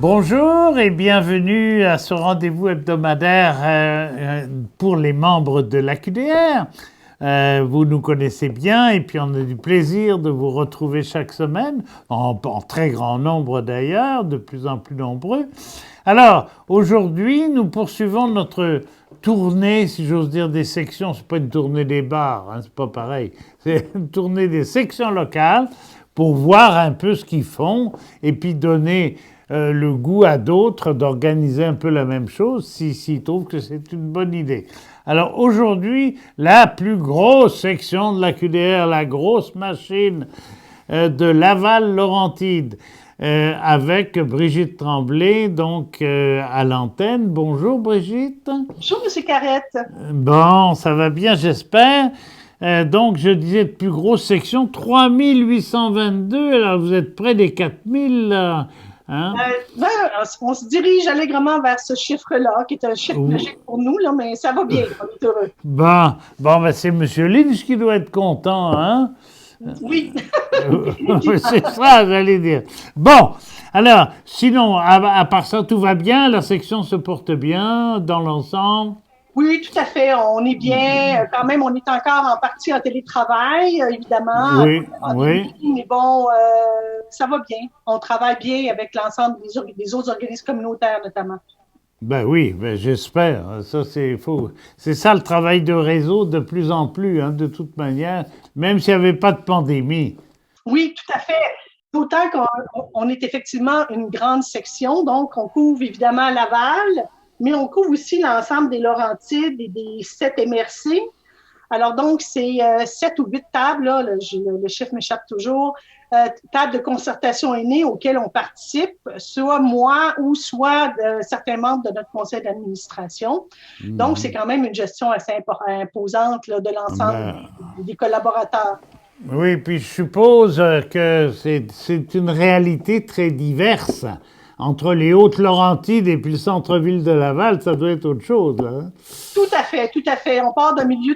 Bonjour et bienvenue à ce rendez-vous hebdomadaire pour les membres de l'AQDR. Vous nous connaissez bien et puis on a du plaisir de vous retrouver chaque semaine, en très grand nombre d'ailleurs, de plus en plus nombreux. Alors, aujourd'hui, nous poursuivons notre tournée, si j'ose dire, des sections. C'est pas une tournée des bars, hein, c'est pas pareil. C'est une tournée des sections locales pour voir un peu ce qu'ils font et puis donner le goût à d'autres d'organiser un peu la même chose s'ils trouvent que c'est une bonne idée. Alors aujourd'hui, la plus grosse section de la QDR, la grosse machine de Laval-Laurentide, avec Brigitte Tremblay, donc à l'antenne. Bonjour Brigitte. Bonjour M. Carrette. Bon, ça va bien, j'espère. Donc, je disais, de plus grosse section, 3822, alors vous êtes près des 4000, là. Hein? On se dirige allègrement vers ce chiffre-là, qui est un chiffre magique pour nous, là, mais ça va bien, on est heureux. Ben, c'est M. Lynch qui doit être content, hein? Oui. C'est ça, j'allais dire. Bon, alors, sinon, à part ça, tout va bien, la section se porte bien dans l'ensemble? Oui, tout à fait. On est bien. Quand même, on est encore en partie en télétravail, évidemment. Oui, oui. Mais bon, ça va bien. On travaille bien avec l'ensemble des autres organismes communautaires, notamment. Ben oui, ben j'espère. Ça, c'est ça le travail de réseau de plus en plus, hein, de toute manière, même s'il n'y avait pas de pandémie. Oui, tout à fait. D'autant qu'on est effectivement une grande section, donc on couvre évidemment Laval, mais on couvre aussi l'ensemble des Laurentides et des 7 MRC. Alors donc, c'est 7 ou 8 tables, là, le chiffre m'échappe toujours, tables de concertation aînée auxquelles on participe, soit moi ou soit certains membres de notre conseil d'administration. Donc, c'est quand même une gestion assez imposante là, de l'ensemble des collaborateurs. Oui, puis je suppose que c'est une réalité très diverse. Entre les Hautes-Laurentides et puis le centre-ville de Laval, ça doit être autre chose, là. Tout à fait, tout à fait. On part d'un milieu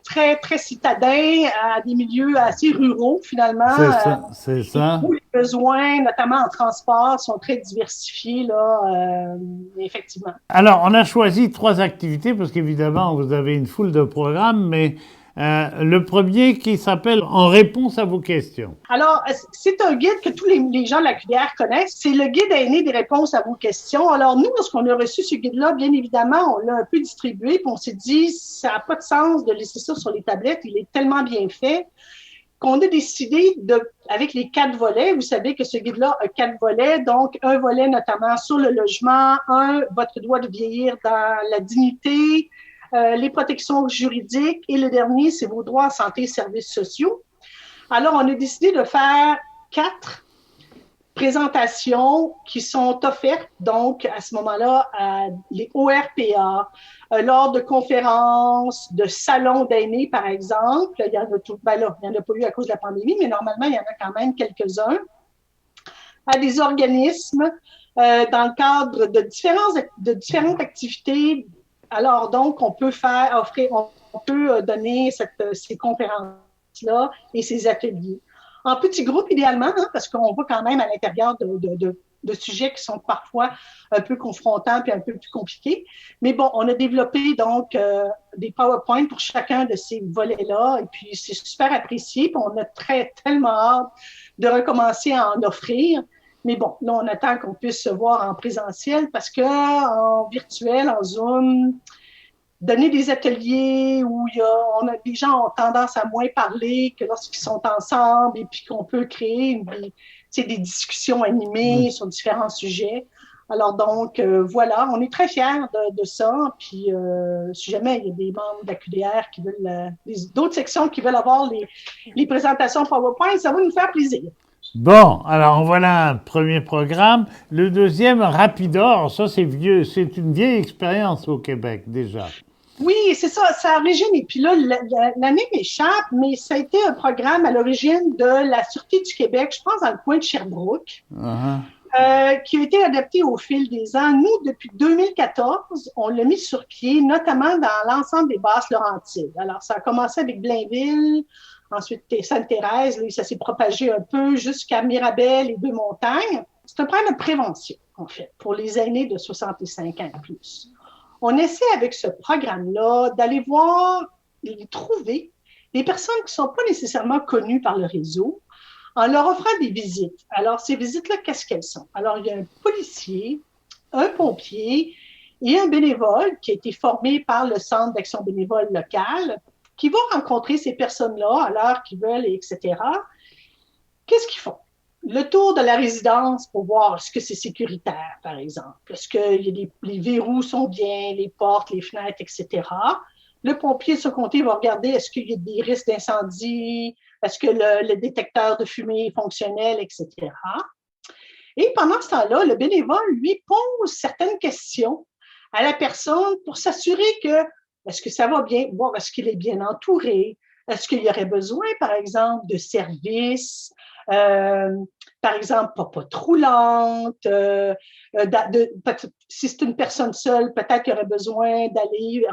très, très citadin à des milieux assez ruraux, finalement. C'est ça, c'est ça. Où les besoins, notamment en transport, sont très diversifiés, là, effectivement. Alors, on a choisi 3 activités parce qu'évidemment, vous avez une foule de programmes, mais le premier qui s'appelle En réponse à vos questions. Alors, c'est un guide que tous les gens de la QDR connaissent. C'est le guide aîné des réponses à vos questions. Alors, nous, lorsqu'on a reçu ce guide-là, bien évidemment, on l'a un peu distribué, puis on s'est dit, ça n'a pas de sens de laisser ça sur les tablettes. Il est tellement bien fait qu'on a décidé avec les 4 volets, vous savez que ce guide-là a 4 volets, donc un volet notamment sur le logement, votre droit de vieillir dans la dignité, les protections juridiques, et le dernier, c'est vos droits en santé et services sociaux. Alors, on a décidé de faire 4 présentations qui sont offertes, donc, à ce moment-là, à les ORPA, lors de conférences, de salons d'aînés, par exemple. Il y en a tout, ben là, il n'y en a pas eu à cause de la pandémie, mais normalement, il y en a quand même quelques-uns. À des organismes, dans le cadre de différentes activités. Alors, donc, on peut donner ces conférences-là et ces ateliers. En petits groupes, idéalement, hein, parce qu'on va quand même à l'intérieur de sujets qui sont parfois un peu confrontants puis un peu plus compliqués. Mais bon, on a développé donc des PowerPoint pour chacun de ces volets-là, et puis c'est super apprécié, puis on a tellement hâte de recommencer à en offrir. Mais bon, là, on attend qu'on puisse se voir en présentiel parce qu'en virtuel, en Zoom, donner des ateliers où les gens ont tendance à moins parler que lorsqu'ils sont ensemble, et puis qu'on peut créer des discussions animées sur différents sujets. Alors donc, voilà, on est très fiers de ça. Puis, si jamais il y a des membres de la QDR qui veulent, d'autres sections qui veulent avoir les présentations PowerPoint, ça va nous faire plaisir. Bon, alors voilà un premier programme. Le deuxième, Rapidor, ça c'est vieux, c'est une vieille expérience au Québec déjà. Oui, c'est ça, ça origine. Et puis là, l'année m'échappe, mais ça a été un programme à l'origine de la Sûreté du Québec, je pense dans le coin de Sherbrooke, qui a été adapté au fil des ans. Nous, depuis 2014, on l'a mis sur pied, notamment dans l'ensemble des Basses-Laurentides. Alors, ça a commencé avec Blainville, ensuite Sainte-Thérèse, là, ça s'est propagé un peu jusqu'à Mirabel et Deux-Montagnes. C'est un programme de prévention. en fait, pour les aînés de 65 ans et plus. On essaie avec ce programme-là d'aller voir et trouver des personnes qui ne sont pas nécessairement connues par le réseau en leur offrant des visites. Alors, ces visites-là, qu'est-ce qu'elles sont? Alors, il y a un policier, un pompier et un bénévole qui a été formé par le Centre d'action bénévole local qui vont rencontrer ces personnes-là à l'heure qu'ils veulent, etc. Qu'est-ce qu'ils font? Le tour de la résidence pour voir est-ce que c'est sécuritaire, par exemple. Est-ce que les verrous sont bien, les portes, les fenêtres, etc. Le pompier, de son côté, va regarder est-ce qu'il y a des risques d'incendie, est-ce que le détecteur de fumée est fonctionnel, etc. Et pendant ce temps-là, le bénévole, lui, pose certaines questions à la personne pour s'assurer que est-ce que ça va bien, bon, est-ce qu'il est bien entouré, est-ce qu'il y aurait besoin, par exemple, de services, par exemple, pas trop lente, si c'est une personne seule, peut-être qu'il y aurait besoin d'aller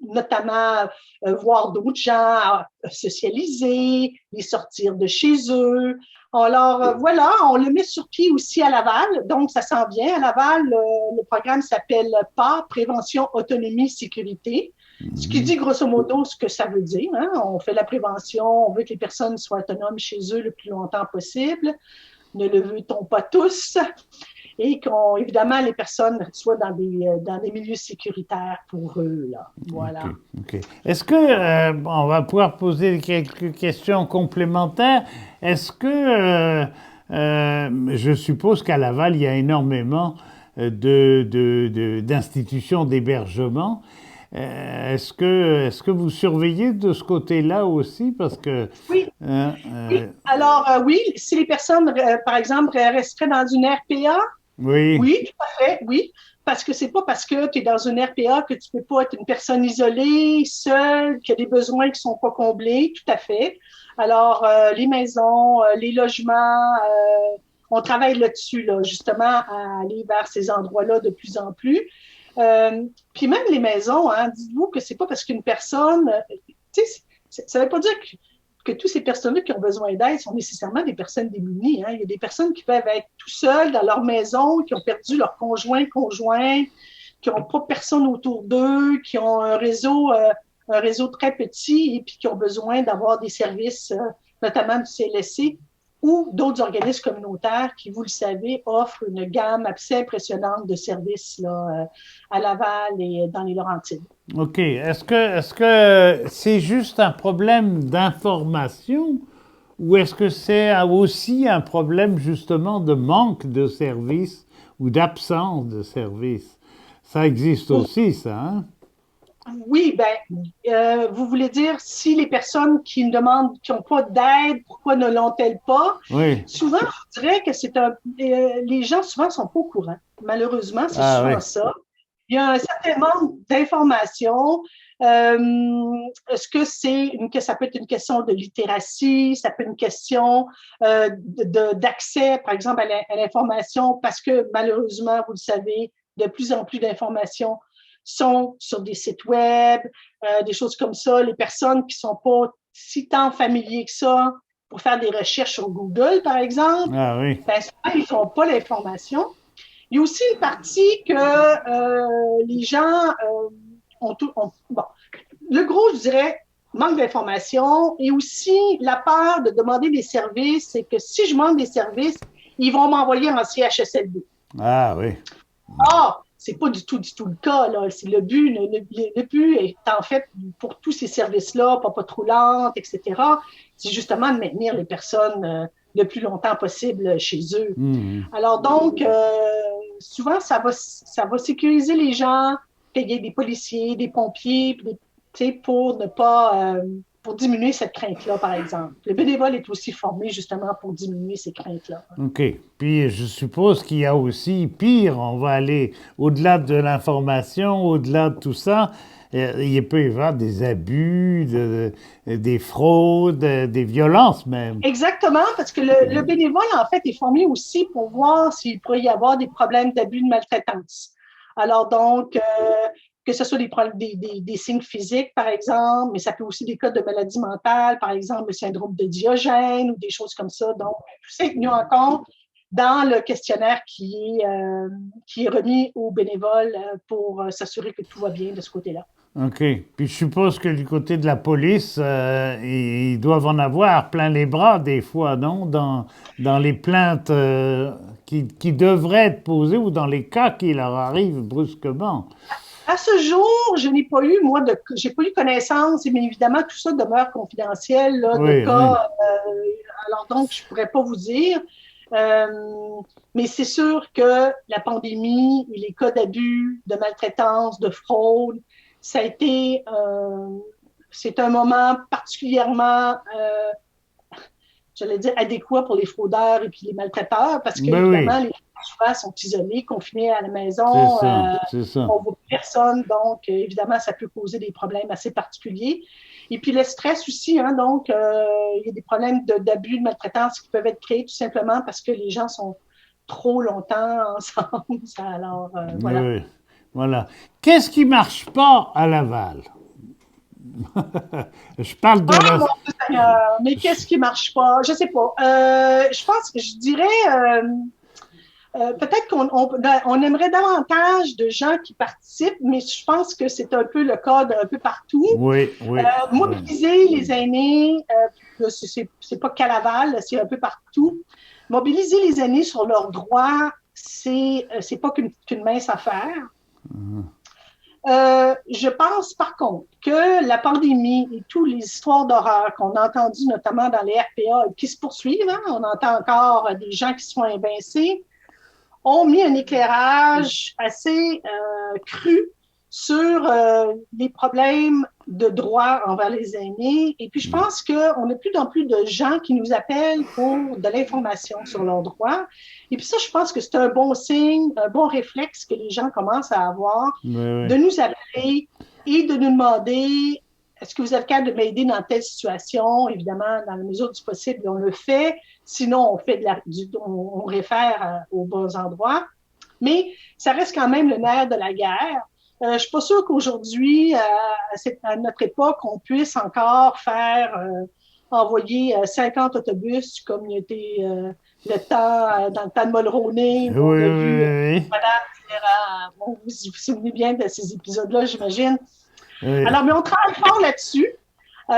notamment voir d'autres gens, socialiser, les sortir de chez eux. Alors, voilà, on le met sur pied aussi à Laval, donc ça s'en vient. À Laval, le programme s'appelle PA, Prévention, Autonomie, Sécurité, ce qui dit grosso modo ce que ça veut dire. Hein? On fait la prévention, on veut que les personnes soient autonomes chez eux le plus longtemps possible. Ne le veut-on pas tous? Et qu'évidemment, les personnes soient dans des milieux sécuritaires pour eux. Là. Voilà. Okay. Est-ce que, on va pouvoir poser quelques questions complémentaires. Est-ce que, je suppose qu'à Laval, il y a énormément d'institutions d'hébergement. Est-ce que vous surveillez de ce côté-là aussi? Parce que... Oui. Oui. Alors, oui, si les personnes, par exemple, resteraient dans une RPA, oui, tout à fait, oui. Parce que c'est pas parce que tu es dans une RPA que tu peux pas être une personne isolée, seule, qui a des besoins qui sont pas comblés, tout à fait. Alors, les maisons, les logements, on travaille là-dessus, là, justement, à aller vers ces endroits-là de plus en plus. Puis même les maisons, hein, dites-vous que c'est pas parce qu'une personne, tu sais, ça veut pas dire que toutes ces personnes-là qui ont besoin d'aide sont nécessairement des personnes démunies. Hein. Il y a des personnes qui peuvent être tout seules dans leur maison, qui ont perdu leur conjoint, qui n'ont pas personne autour d'eux, qui ont un réseau très petit et puis qui ont besoin d'avoir des services, notamment du CLSC ou d'autres organismes communautaires qui, vous le savez, offrent une gamme assez impressionnante de services là, à Laval et dans les Laurentides. OK. Est-ce que c'est juste un problème d'information ou est-ce que c'est aussi un problème justement de manque de services ou d'absence de services? Ça existe aussi, ça, hein? Oui, ben, vous voulez dire si les personnes qui n'ont pas d'aide, pourquoi ne l'ont-elles pas? Oui. Souvent, je dirais que les gens souvent sont pas au courant. Malheureusement, c'est souvent ça. Il y a un certain manque d'informations. Est-ce que ça peut être une question de littératie, ça peut être une question d'accès, par exemple, à l'information, parce que malheureusement, vous le savez, de plus en plus d'informations sont sur des sites web, des choses comme ça. Les personnes qui sont pas si tant familiers que ça pour faire des recherches sur Google, par exemple, ben, souvent, ils n'ont pas l'information. Il y a aussi une partie que les gens bon, le gros, je dirais, manque d'information et aussi la peur de demander des services, c'est que si je demande des services, ils vont m'envoyer en CHSLD. Ah oui. Ah, c'est pas du tout le cas, là. C'est le but est en fait, pour tous ces services-là, pas trop lentes, etc., c'est justement de maintenir les personnes le plus longtemps possible chez eux. Mmh. Alors donc, souvent, ça va sécuriser les gens, payer des policiers, des pompiers, pour ne pas... pour diminuer cette crainte-là, par exemple. Le bénévole est aussi formé justement pour diminuer ces craintes-là. OK. Puis je suppose qu'il y a aussi pire, on va aller au-delà de l'information, au-delà de tout ça. Il peut y avoir des abus, des fraudes, des violences même. Exactement, parce que le bénévole, en fait, est formé aussi pour voir s'il pourrait y avoir des problèmes d'abus de maltraitance. Alors donc, que ce soit des signes physiques, par exemple, mais ça peut aussi des cas de maladie mentale, par exemple le syndrome de Diogène ou des choses comme ça. Donc, tout ça est tenu en compte dans le questionnaire qui est remis aux bénévoles pour s'assurer que tout va bien de ce côté-là. OK. Puis je suppose que du côté de la police, ils doivent en avoir plein les bras des fois, non? Dans les plaintes qui devraient être posées ou dans les cas qui leur arrivent brusquement. À ce jour, je n'ai pas eu, j'ai pas eu connaissance, mais évidemment, tout ça demeure confidentiel, là, de Oui, cas. oui. Alors donc, je pourrais pas vous dire. Euh, mais c'est sûr que la pandémie et les cas d'abus, de maltraitance, de fraude, ça a été, c'est un moment particulièrement, j'allais dire, adéquat pour les fraudeurs et puis les maltraiteurs, parce que Ben évidemment, oui, les gens souvent sont isolés, confinés à la c'est maison, ça, c'est ça. on voit personne, donc évidemment, ça peut causer des problèmes assez particuliers. Et puis le stress aussi, hein, donc il y a des problèmes d'abus, de maltraitance qui peuvent être créés tout simplement parce que les gens sont trop longtemps ensemble. Alors, Oui, voilà. oui. Voilà. Qu'est-ce qui marche pas à Laval? Je parle de Ah, la... mon Dieu Seigneur, mais qu'est-ce qui marche pas? Je sais pas. Je pense que je dirais peut-être qu'on aimerait davantage de gens qui participent, mais je pense que c'est un peu le cas un peu partout. Oui, oui, oui. Mobiliser les aînés, c'est pas qu'à Laval, c'est un peu partout. Mobiliser les aînés sur leurs droits, c'est pas qu'une mince affaire. Je pense par contre que la pandémie et toutes les histoires d'horreur qu'on a entendues, notamment dans les RPA, qui se poursuivent, hein, on entend encore des gens qui se font évincer, ont mis un éclairage assez cru sur les problèmes de droit envers les aînés. Et puis, je pense qu'on a plus en plus de gens qui nous appellent pour de l'information sur leurs droits. Et puis ça, je pense que c'est un bon signe, un bon réflexe que les gens commencent à avoir, Oui, oui. de nous appeler et de nous demander est-ce que vous êtes capable de m'aider dans telle situation? Évidemment, dans la mesure du possible, on le fait. Sinon, on réfère aux bons endroits. Mais ça reste quand même le nerf de la guerre. Je ne suis pas sûre qu'aujourd'hui, à notre époque, on puisse encore envoyer 50 autobus comme il était dans le temps de Mulroney, Oui, où on oui, a vu oui. madame dire, bon, vous vous souvenez bien de ces épisodes-là, j'imagine. Oui. Alors, mais on travaille fort là-dessus. On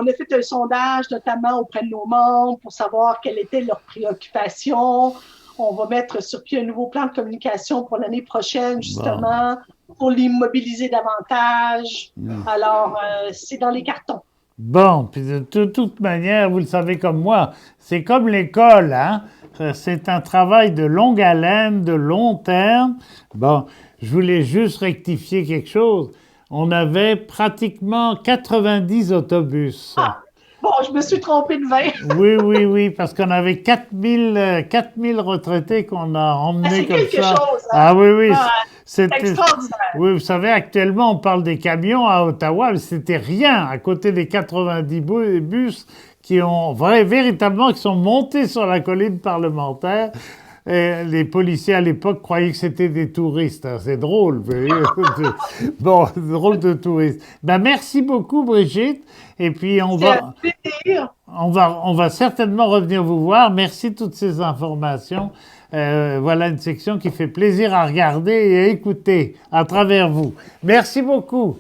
a fait un sondage, notamment auprès de nos membres, pour savoir quelles étaient leurs préoccupations. On va mettre sur pied un nouveau plan de communication pour l'année prochaine, Bon. justement, pour les mobiliser davantage. Alors, c'est dans les cartons. Bon, puis de toute manière, vous le savez comme moi, c'est comme l'école, hein? C'est un travail de longue haleine, de long terme. Bon, je voulais juste rectifier quelque chose. On avait pratiquement 90 autobus. Ah, bon, je me suis trompée de 20. Oui, oui, oui, parce qu'on avait 4000 retraités qu'on a emmenés C'est comme quelque ça. chose, hein? Ah oui, oui, Ah, c'est c'était... extraordinaire. Oui, vous savez, actuellement, on parle des camions à Ottawa, mais c'était rien à côté des 90 bus qui ont véritablement qui sont montés sur la colline parlementaire. Et les policiers à l'époque croyaient que c'était des touristes. Hein. C'est drôle. Vous voyez. Bon, drôle de touristes. Ben, merci beaucoup, Brigitte. Et puis, C'est un plaisir. on va certainement revenir vous voir. Merci de toutes ces informations. Voilà une section qui fait plaisir à regarder et à écouter à travers vous. Merci beaucoup.